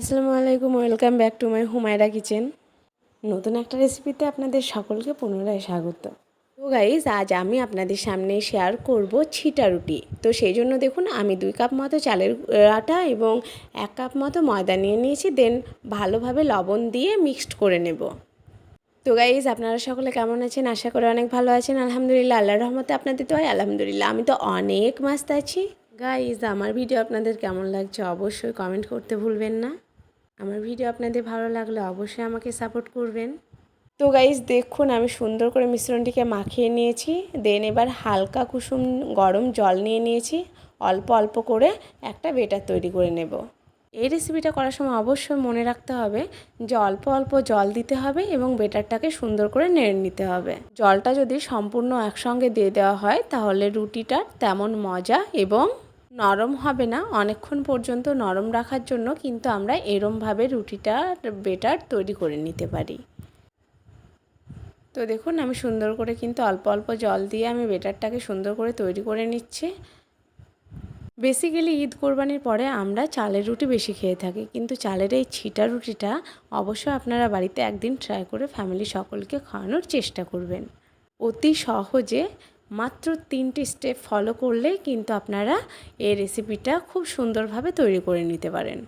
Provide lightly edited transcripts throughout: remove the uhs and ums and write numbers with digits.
আসসালামু আলাইকুম, welcome back to my Humaira kitchen. নতুন একটা রেসিপিতে আপনাদের সকলকে পুনরায় স্বাগত। তো গাইজ, আজ আমি আপনাদের সামনে শেয়ার করব ছিটা রুটি। তো সেই জন্য দেখুন, আমি 2 কাপ মতো চালের আটা এবং 1 কাপ মতো ময়দা নিয়ে নিয়েছি। দেন ভালোভাবে লবণ দিয়ে মিক্সড করে নেব। তো গাইজ, আপনারা সকলে কেমন আছেন? আশা করি অনেক ভালো আছেন। আলহামদুলিল্লাহ, আল্লাহর রহমতে আপনাদের তো হয় আলহামদুলিল্লাহ, আমি তো অনেক মাস্ত আছি। গাইজ, আমার ভিডিও আপনাদের কেমন লাগছে অবশ্যই কমেন্ট করতে ভুলবেন না। আমার ভিডিও আপনাদের ভালো লাগলে অবশ্যই আমাকে সাপোর্ট করবেন। তো গাইস দেখুন, আমি সুন্দর করে মিশ্রণটিকে মাখিয়ে নিয়েছি। দেন এবার হালকা কুসুম গরম জল নিয়ে নিয়েছি। অল্প অল্প করে একটা বেটার তৈরি করে নেব। এই রেসিপিটা করার সময় অবশ্যই মনে রাখতে হবে যে অল্প অল্প জল দিতে হবে এবং বেটারটাকে সুন্দর করে নেড়ে নিতে হবে। জলটা যদি সম্পূর্ণ একসঙ্গে দিয়ে দেওয়া হয় তাহলে রুটিটা তেমন মজা এবং নরম হবে না। অনেকক্ষণ পর্যন্ত নরম রাখার জন্য কিন্তু আমরা এরমভাবে রুটিটা বেটার তৈরি করে নিতে পারি। তো দেখুন, আমি সুন্দর করে কিন্তু অল্প অল্প জল দিয়ে আমি বেটারটাকে সুন্দর করে তৈরি করে নিচ্ছি। বেসিক্যালি ঈদ কোরবানির পরে আমরা চালের রুটি বেশি খেয়ে থাকি, কিন্তু চালের এই ছিটা রুটিটা অবশ্যই আপনারা বাড়িতে একদিন ট্রাই করে ফ্যামিলি সকলকে খাওয়ানোর চেষ্টা করবেন। অতি সহজে মাত্র 3টি স্টেপ ফলো করলেই কিন্তু আপনারা এই রেসিপিটা খুব সুন্দরভাবে তৈরি করে নিতে পারেন।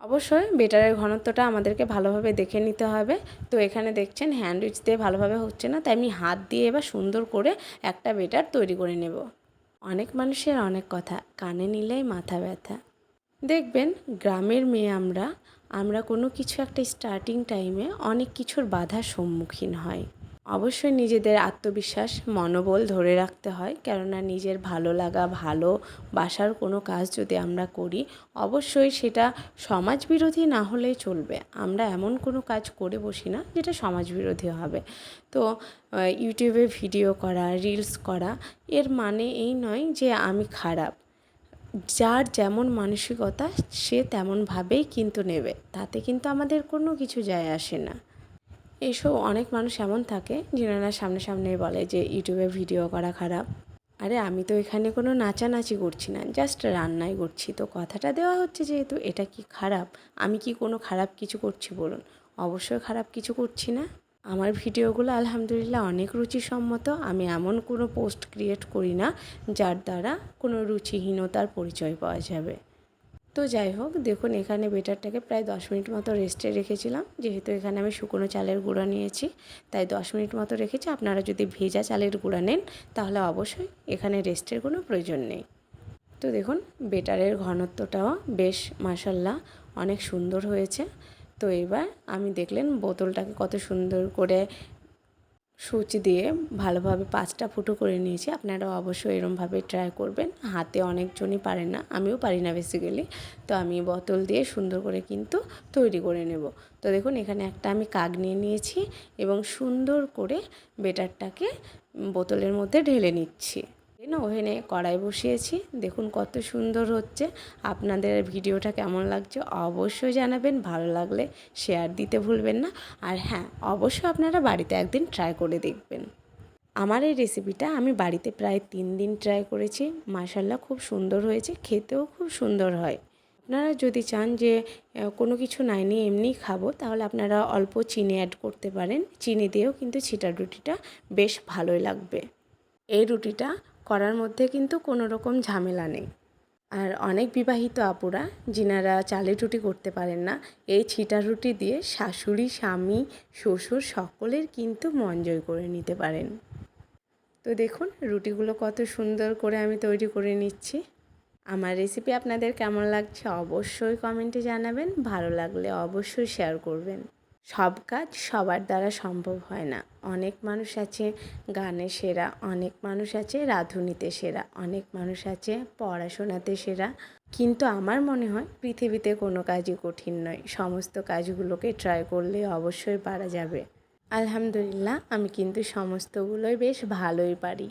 অবশ্যই বেটারের ঘনত্বটা আমাদেরকে ভালোভাবে দেখে নিতে হবে। তো এখানে দেখছেন হ্যান্ড উইচ দিয়ে ভালোভাবে হচ্ছে না, তাই আমি হাত দিয়ে এবার সুন্দর করে একটা বেটার তৈরি করে নেব। অনেক মানুষের অনেক কথা, কানে নিলেই মাথা ব্যথা। দেখবেন গ্রামের মেয়ে আমরা কোনো কিছু একটা স্টার্টিং টাইমে অনেক কিছুর বাধার সম্মুখীন হয়। অবশ্যই নিজেদের আত্মবিশ্বাস মনোবল ধরে রাখতে হয়, কেননা নিজের ভালো লাগা ভালোবাসার কোনো কাজ যদি আমরা করি অবশ্যই সেটা সমাজ বিরোধী না হলেই চলবে। আমরা এমন কোনো কাজ করে বসি না যেটা সমাজ বিরোধী হবে। তো ইউটিউবে ভিডিও করা, রিলস করা, এর মানে এই নয় যে আমি খারাপ। যার যেমন মানসিকতা সে তেমনভাবেই কিন্তু নেবে, তাতে কিন্তু আমাদের কোনো কিছু যায় আসে না। এইসব অনেক মানুষ এমন থাকে যারা সামনে সামনে বলে যে ইউটিউবে ভিডিও করা খারাপ। আরে আমি তো এখানে কোনো নাচানাচি করছি না, জাস্ট রান্নাই করছি। তো কথাটা দেওয়া হচ্ছে যেহেতু, এটা কি খারাপ? আমি কি কোনো খারাপ কিছু করছি বলুন? অবশ্যই খারাপ কিছু করছি না। আমার ভিডিওগুলো আলহামদুলিল্লাহ অনেক রুচিসম্মত। আমি এমন কোনো পোস্ট ক্রিয়েট করি না যার দ্বারা কোনো রুচিহীনতার পরিচয় পাওয়া যাবে। তো যাই হোক, দেখুন এখানে বেটারটাকে প্রায় 10 মিনিট মতো রেস্টে রেখেছিলাম। যেহেতু এখানে আমি শুকনো চালের গুঁড়া নিয়েছি তাই 10 মিনিট মতো রেখেছি। আপনারা যদি ভেজা চালের গুঁড়া নেন তাহলে অবশ্যই এখানে রেস্টের কোনো প্রয়োজন নেই। তো দেখুন বেটারের ঘনত্বটাও বেশ মাশাল্লাহ অনেক সুন্দর হয়েছে। তো এবার আমি দেখলেন বোতলটাকে কত সুন্দর করে সুচ দিয়ে ভালোভাবে 5টা ফুটো করে নিয়েছি। আপনারাও অবশ্যই এরমভাবে ট্রাই করবেন। হাতে অনেকজনই পারে না, আমিও পারি না বেসিক্যালি। তো আমি বোতল দিয়ে সুন্দর করে কিন্তু তৈরি করে নেব। তো দেখুন এখানে একটা আমি কাগ নিয়ে নিয়েছি এবং সুন্দর করে বেটারটাকে বোতলের মধ্যে ঢেলে নিচ্ছি। ওভেনে কড়াই বসিয়েছি, দেখুন কত সুন্দর হচ্ছে। আপনাদের ভিডিওটা কেমন লাগছে অবশ্যই জানাবেন, ভালো লাগলে শেয়ার দিতে ভুলবেন না। আর হ্যাঁ, অবশ্যই আপনারা বাড়িতে একদিন ট্রাই করে দেখবেন। আমার এই রেসিপিটা আমি বাড়িতে প্রায় 3 দিন ট্রাই করেছি, মাশাল্লাহ খুব সুন্দর হয়েছে, খেতেও খুব সুন্দর হয়। আপনারা যদি চান যে কোনো কিছু নাই নিয়ে এমনিই খাবো, তাহলে আপনারা অল্প চিনি অ্যাড করতে পারেন। চিনি দিয়েও কিন্তু ছিটা রুটিটা বেশ ভালোই লাগবে। এই রুটিটা করার মধ্যে কিন্তু কোনো রকম ঝামেলা নেই। আর অনেক বিবাহিত আপুরা যিনারা চালের রুটি করতে পারেন না, এই ছিটা রুটি দিয়ে শাশুড়ি, স্বামী, শ্বশুর সকলের কিন্তু মন জয় করে নিতে পারেন। তো দেখুন রুটিগুলো কত সুন্দর করে আমি তৈরি করে নিচ্ছি। আমার রেসিপি আপনাদের কেমন লাগছে অবশ্যই কমেন্টে জানাবেন, ভালো লাগলে অবশ্যই শেয়ার করবেন। সব কাজ সবার দ্বারা সম্ভব হয় না। অনেক মানুষ আছে গানে সেরা, অনেক মানুষ আছে রাঁধুনিতে সেরা, অনেক মানুষ আছে পড়াশোনাতে সেরা, কিন্তু আমার মনে হয় পৃথিবীতে কোনো কাজই কঠিন নয়। সমস্ত কাজগুলোকে ট্রাই করলে অবশ্যই পারা যাবে। আলহামদুলিল্লাহ, আমি কিন্তু সমস্তগুলোই বেশ ভালোই পারি।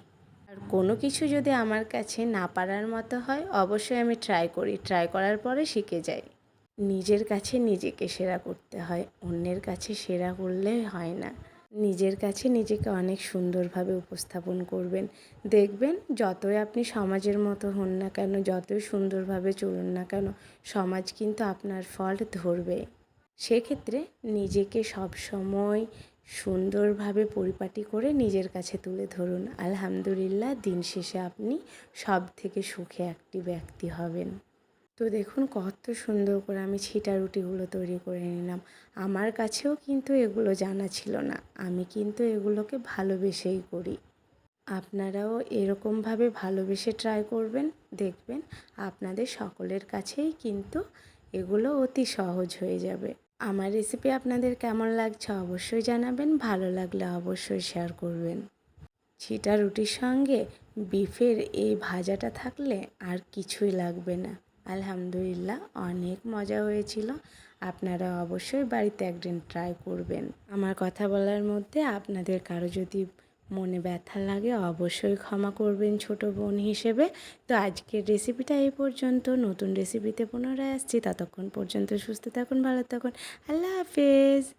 আর কোনো কিছু যদি আমার কাছে না পারার মতো হয় অবশ্যই আমি ট্রাই করি, ট্রাই করার পরে শিখে যাই। নিজের কাছে নিজেকে সেরা করতে হয়, অন্যের কাছে সেরা করলে হয় না। নিজের কাছে নিজেকে অনেক সুন্দরভাবে উপস্থাপন করবেন। দেখবেন যতই আপনি সমাজের মতো হন না কেন, যতই সুন্দরভাবে চলুন না কেন, সমাজ কিন্তু আপনার ফল্ট ধরবে। সেক্ষেত্রে নিজেকে সবসময় সুন্দরভাবে পরিপাটি করে নিজের কাছে তুলে ধরুন। আলহামদুলিল্লাহ, দিন শেষে আপনি সবথেকে সুখী একটি ব্যক্তি হবেন। তো দেখুন কত সুন্দর করে আমি ছিটা রুটিগুলো তৈরি করে নিলাম। আমার কাছেও কিন্তু এগুলো জানা ছিল না। আমি কিন্তু এগুলোকে ভালোবেসেই করি। আপনারাও এরকমভাবে ভালোবেসে ট্রাই করবেন, দেখবেন আপনাদের সকলের কাছেই কিন্তু এগুলো অতি সহজ হয়ে যাবে। আমার রেসিপি আপনাদের কেমন লাগছে অবশ্যই জানাবেন, ভালো লাগলে অবশ্যই শেয়ার করবেন। ছিটা রুটির সঙ্গে বিফের এই ভাজাটা থাকলে আর কিছুই লাগবে না। আলহামদুলিল্লাহ, অনেক মজা হয়েছিল। আপনারা অবশ্যই বাড়িতে একদিন ট্রাই করবেন। আমার কথা বলার মধ্যে আপনাদের কারো যদি মনে ব্যথা লাগে অবশ্যই ক্ষমা করবেন ছোট বোন হিসেবে। তো আজকের রেসিপিটা এই পর্যন্ত। নতুন রেসিপিতে পুনরায় আসছি। ততক্ষণ পর্যন্ত সুস্থ থাকুন, ভালো থাকুন। আল্লাহ হাফেজ।